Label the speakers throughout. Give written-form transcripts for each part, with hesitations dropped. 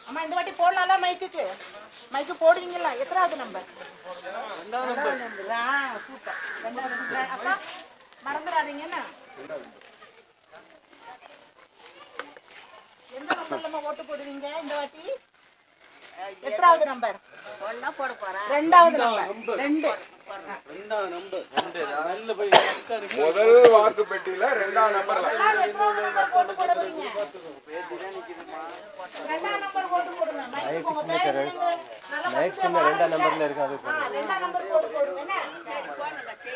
Speaker 1: அம்மா இந்த வாட்டி போடலாம்ல மைக்கு போடுவீங்களா? எத்தனாவது நம்பர்? சூப்பர். 2வது நம்பர். அப்பா மறந்துடாதீங்கண்ணா. எந்த நம்பர்லமா ஓட்டு போடுவீங்க இந்த வாட்டி? எத்தனாவது நம்பர்? 2வது நம்பர். 2
Speaker 2: முதல் வாக்கு பெட்டியில 2ஆம் நம்பர்ல
Speaker 1: 2ஆம் நம்பர் ஓட்டு போடுங்க. மைக் சின்ன 2ஆம் நம்பர்ல இருக்காது. 2ஆம் நம்பர் ஓட்டு போடுங்க. என்ன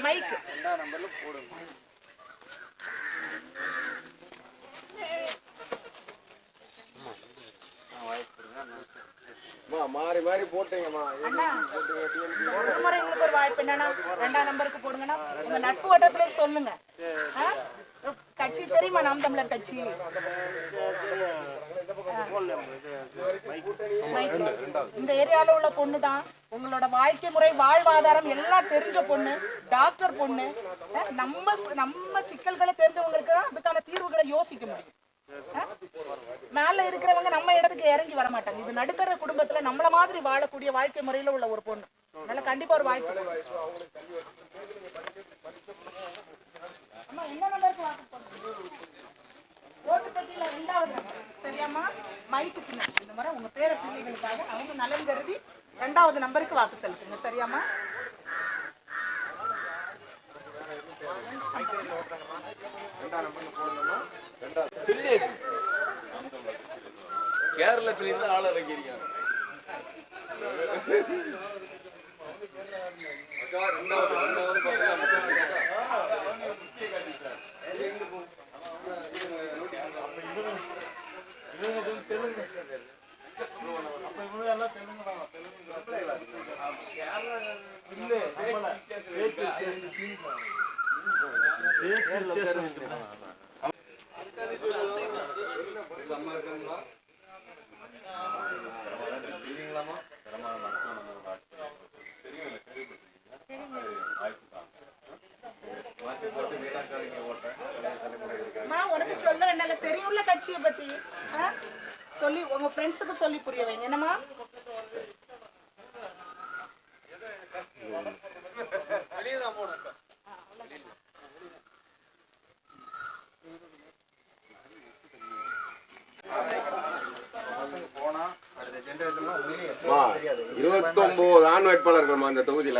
Speaker 1: மைக்
Speaker 2: 2ஆம் நம்பர்ல போடுங்க. மாறி மாறி போட்டீங்கம்மா.
Speaker 1: ஒரு முறை உங்களுக்கு ஒரு வாய்ப்பு என்னன்னா 2ஆம் நம்பருக்கு போடுங்கன்னா உங்க நட்பு வட்டத்துல சொல்லுங்க. கட்சி தெரியுமா? நாம் தமிழர் கட்சி. இந்த ஏரியால உள்ள பொண்ணு தான். உங்களோட வாழ்க்கை முறை வாழ்வாதாரம் எல்லாம் தெரிஞ்ச பொண்ணு, டாக்டர் பொண்ணு. நம்ம சிக்கல்களை தெரிஞ்சவங்களுக்கு தான் அதுக்கான தீர்வுகளை யோசிக்க முடியும். மேல இருக்கிறவங்க நம்ம இடத்துக்கு இறங்கி வர மாட்டாங்க. இது நடுத்தர குடும்பத்துல நம்மள மாதிரி வாழக்கூடிய வாழ்க்கை முறையில உள்ள ஒரு பொண்ணு. அதனால கண்டிப்பா ஒரு வாய்ப்பு. அம்மா என்ன நம்பருக்கு வாக்கு போடுறீங்க? ஓட்டு பெட்டியில 2வது நம்பர். சரியாம்மா? மைக்கு பின்னாடி இந்த முறை உங்க பேர பிள்ளைகளுக்காக அவங்க நலன் கருதி 2வது நம்பருக்கு வாக்கு செலுத்துங்க. சரியாம்மா?
Speaker 2: கேரளத்துல இருந்து ஆள் இறங்கியிருக்காங்க.
Speaker 1: உனக்கு சொல்ல வேண்டாம், தெரியும்ல கட்சியை பத்தி சொல்லி உங்க ஃப்ரெண்ட்ஸுக்கு சொல்லி புரிய வைங்க. என்னமா
Speaker 2: மா 29 ஆண் வேட்பாளர்கள் அந்த தொகுதியில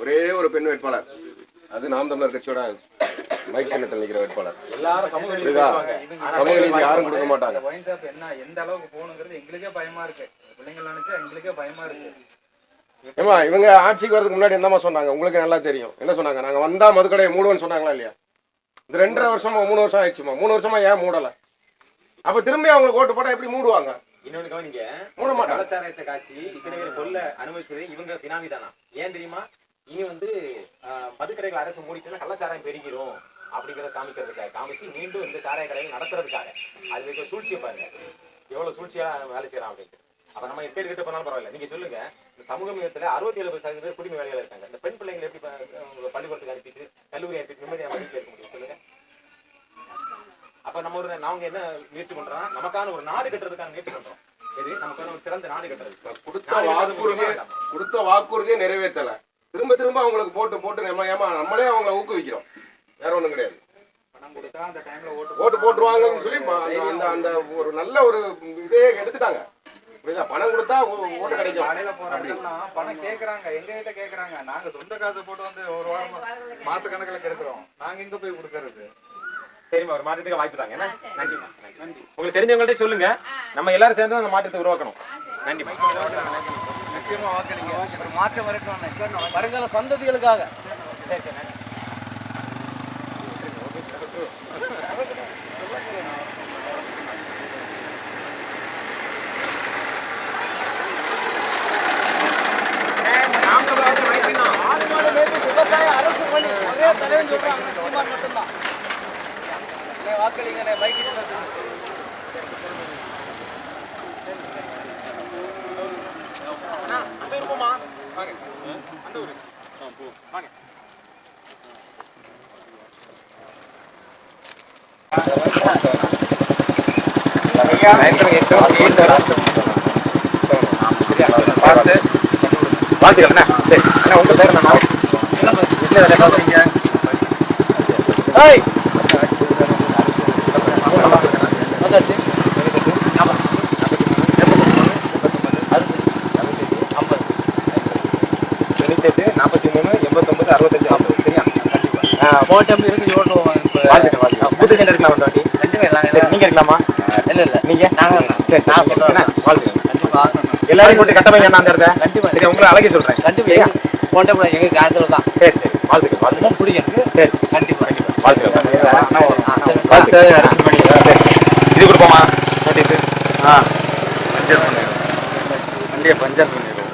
Speaker 2: ஒரே ஒரு பெண் வேட்பாளர். அது நாம் தமிழர் கட்சியோட மைக் சின்னத்தில் நிற்கிற வேட்பாளர். எல்லாரும் சமூக நீதி யாரும் கொடுக்க மாட்டாங்க.
Speaker 3: என்ன எந்த அளவுக்கு போகணுங்கிறது எங்களுக்கே பயமா இருக்கு. பிள்ளைங்க நினைச்சா எங்களுக்கே பயமா இருக்கு.
Speaker 2: ஏமா இவங்க ஆட்சிக்கு வரதுக்கு முன்னாடி என்னமா சொன்னாங்க? உங்களுக்கு நல்லா தெரியும். என்ன சொன்னாங்க? நாங்க வந்தா மதுக்கடையை மூடுவோம்னு சொன்னாங்களா இல்லையா? இந்த 2.5 வருஷமா 3 வருஷம் ஆயிடுச்சுமா. 3 வருஷமா ஏன் மூடல? அப்ப திரும்பி அவங்களுக்கு ஓட்டு போட்டா எப்படி மூடுவாங்க?
Speaker 4: இன்னொன்னு கவனிங்க,
Speaker 2: மூட மாட்டாங்க.
Speaker 4: கலாச்சாரத்தை காட்சி இத்தனை பேர் கொல்ல அனுமதிச்சது இவங்க பினாமி தானா? ஏன் தெரியுமா? இனி மதுக்கடைகள் அரசு மூடிட்டு கள்ளச்சாராயம் பெருகிறோம் அப்படிங்கிறத காமிக்கிறதுக்காக காமிச்சு மீண்டும் இந்த சாராய கடைகள் நடத்துறதுக்காக அது இருக்க சூழ்ச்சியை பாருங்க, எவ்வளவு சூழ்ச்சியா வேலை செய்யறான் அப்படின்ட்டு. அப்ப நம்ம பேர் கிட்ட போனாலும் பரவாயில்ல. நீங்க சொல்லுங்க, இந்த சமூக மையத்துல 67% பேர் குடிமை வேலையில இருக்காங்க. இந்த பெண் பிள்ளைங்களை எப்படி பள்ளிக்கூடத்துக்கு அனுப்பிட்டு கல்லூரி அனுப்பிட்டு நிம்மதியா வீட்டில் இருக்க முடியும் சொல்லுங்க? அப்ப நம்ம நாங்க என்ன முயற்சி பண்றோம்? நமக்கான ஒரு நாடு கட்டுறதுக்கான முயற்சி பண்றோம். எது நமக்கான ஒரு சிறந்த நாடு கட்டுறது.
Speaker 2: கொடுத்த வாக்குறுதியை நிறைவேற்றல. திரும்ப திரும்ப அவங்களுக்கு போட்டு நம்மளே அவங்களை ஊக்குவிக்கிறோம். வேற ஒண்ணும் கிடையாது. ஓட்டு போட்டுருவாங்கன்னு சொல்லி அந்த ஒரு நல்ல ஒரு இதே எடுத்துட்டாங்க. பணம் கொடுத்தா ஓட்டு கிடைக்கும்.
Speaker 3: பணம் கேக்குறாங்க, எங்க கிட்ட கேக்குறாங்க. நாங்க சொந்த காசு போட்டு வந்து ஒரு வாரம் மாச கணக்கில் கெடுக்கிறோம். நாங்க எங்க போய் கொடுக்கறது?
Speaker 4: சரிம்மா, ஒரு மாற்றத்துக்கு வாய்ப்பு தாங்க. நன்றிமா. நன்றி. உங்களுக்கு தெரிஞ்சவங்கள்ட்ட சொல்லுங்க, நம்ம எல்லாரும் சேர்ந்து அந்த மாற்றத்தை உருவாக்கணும். நன்றிமா.
Speaker 3: நிச்சயமா வாக்களிங்க. ஒரு மாற்றம் வரட்டும் வருங்கால சந்ததிகளுக்காக.
Speaker 4: சரி சரி, நன்றி.
Speaker 3: விவசாய அரசு பணி ஒரே தலைவன் சொல்றாங்க. சீமான் மட்டும்தான் வாக்களிங்க. பைக்
Speaker 4: அந்த விருப்பமா வாங்க, அந்த ஊரு வாங்க.
Speaker 3: ஐயா பார்த்து
Speaker 4: வாழ்த்துக்கள் அண்ணா. சரி அண்ணா, உங்க பேர் என்ன? என்ன வேலை பார்க்குறீங்க? ஏய் நீங்க இருக்கலாமா? நீங்க எல்லாரும் போட்டு கட்டமைங்க அந்த இடத்த. சரி, உங்களை அழகி சொல்றேன்.
Speaker 5: எங்க காலத்துல தான்
Speaker 4: சரி சரி, வாழ்த்துக்கள் வாழ்த்துக்கள்.
Speaker 5: பிடிக்கும்.
Speaker 4: சரி
Speaker 5: கண்டிப்பா
Speaker 4: வாழ்த்துக்கள். இது கொடுப்போமா நோட்டீஸ்?
Speaker 3: வண்டியை பஞ்சர் பண்ணிடுவோம்.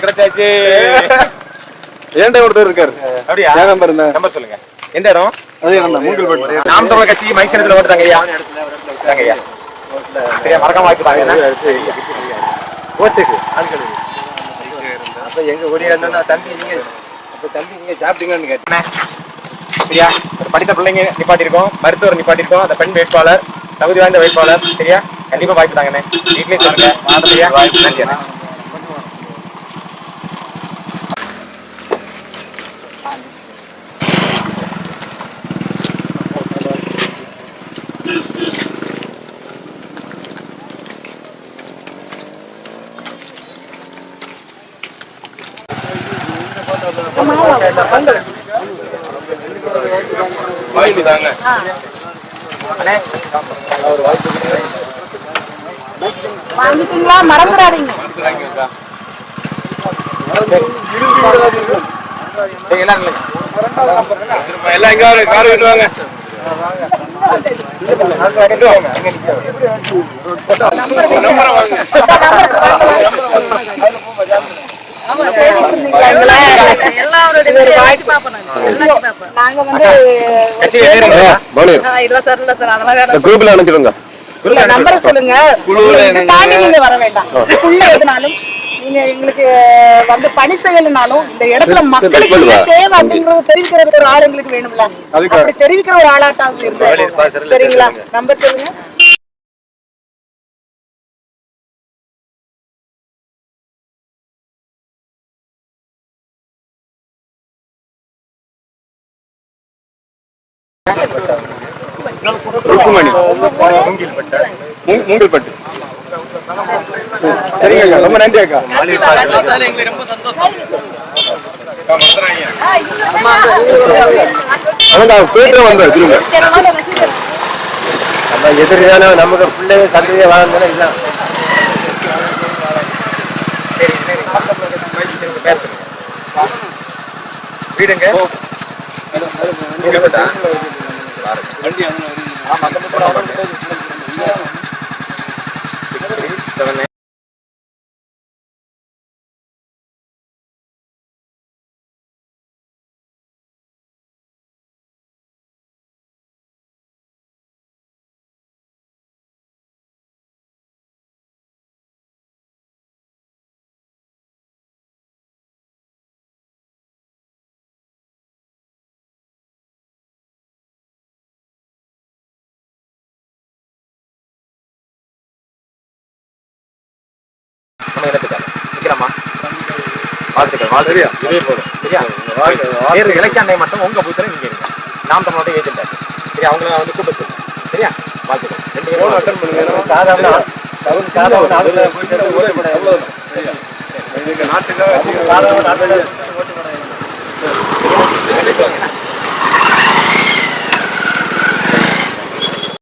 Speaker 4: கிடைச்சாச்சு.
Speaker 3: ஏன்டா ஒருத்தர் இருக்காரு.
Speaker 4: அப்படியா?
Speaker 3: நம்பர் இருந்தா
Speaker 4: நம்பர் சொல்லுங்க. எந்த இடம்?
Speaker 3: அதே என்ன மூங்கில்பட்டு.
Speaker 4: நாம் தமிழர் கட்சி மைசனத்துல ஓட்டுறாங்க ஐயா. ஐயா சரியா, மறக்காம வாய்ப்பு
Speaker 3: ஓட்டுக்கு ஆட்கள். அப்ப எங்க ஓடியா தம்பி நீங்க சாப்பிட்டீங்கன்னு கேட்டேன்.
Speaker 4: சரியா, ஒரு படித்த பிள்ளைங்க நிப்பாட்டிருக்கோம், மருத்துவர் நிப்பாட்டிருக்கோம், அந்த பெண் வேட்பாளர், தகுதி வாய்ந்த வேட்பாளர். சரியா, கண்டிப்பா வாய்ப்பு தாங்கண்ணே. வீட்லயே சொல்லுங்க. சரியா, நன்றி அண்ணே.
Speaker 2: வாய்ப்பு தாங்க.
Speaker 1: வாங்கிட்டீங்களா? மறந்துடாதீங்க.
Speaker 2: எல்லாம் எங்க கார் விட்டுவாங்க.
Speaker 1: நாங்க வந்து
Speaker 2: குரூப்ல அனுப்பிடுங்க.
Speaker 1: நம்பரை சொல்லுங்க. தாண்டி நீங்க வர வேண்டாம். உள்ள எதுனாலும் நீங்க எங்களுக்கு வந்து பணி செய்யலனாலும் இந்த இடத்துல மக்களுக்கு என்ன தேவை அப்படிங்கறது தெரிவிக்கிற ஒரு ஆள் எங்களுக்கு வேணும்ல. அப்படி தெரிவிக்கிற ஒரு ஆளாட்டாவது இருக்கு. சரிங்களா? நம்பர் சொல்லுங்க.
Speaker 2: மூங்கில்பட்டு. சரிங்க, ரொம்ப நன்றி அக்கா.
Speaker 3: எதிர்கால நமக்கு பிள்ளைங்க சந்ததியை வாழணும் இல்லை.
Speaker 4: வீடுங்க எலெக்ஷன் டைம் மட்டும் உங்க பூத்துல நீங்க இருங்க. நாம் தமிழோட ஏஜென்ட் ஆச்சு. சரி, அவங்கள வந்து கூப்பிட்டு சொல்லுங்க. சரியா, வாழ்த்துக்கள். 2 பேரும் அட்டன் பண்ணுங்க. சாதாரண நாட்டுக்கு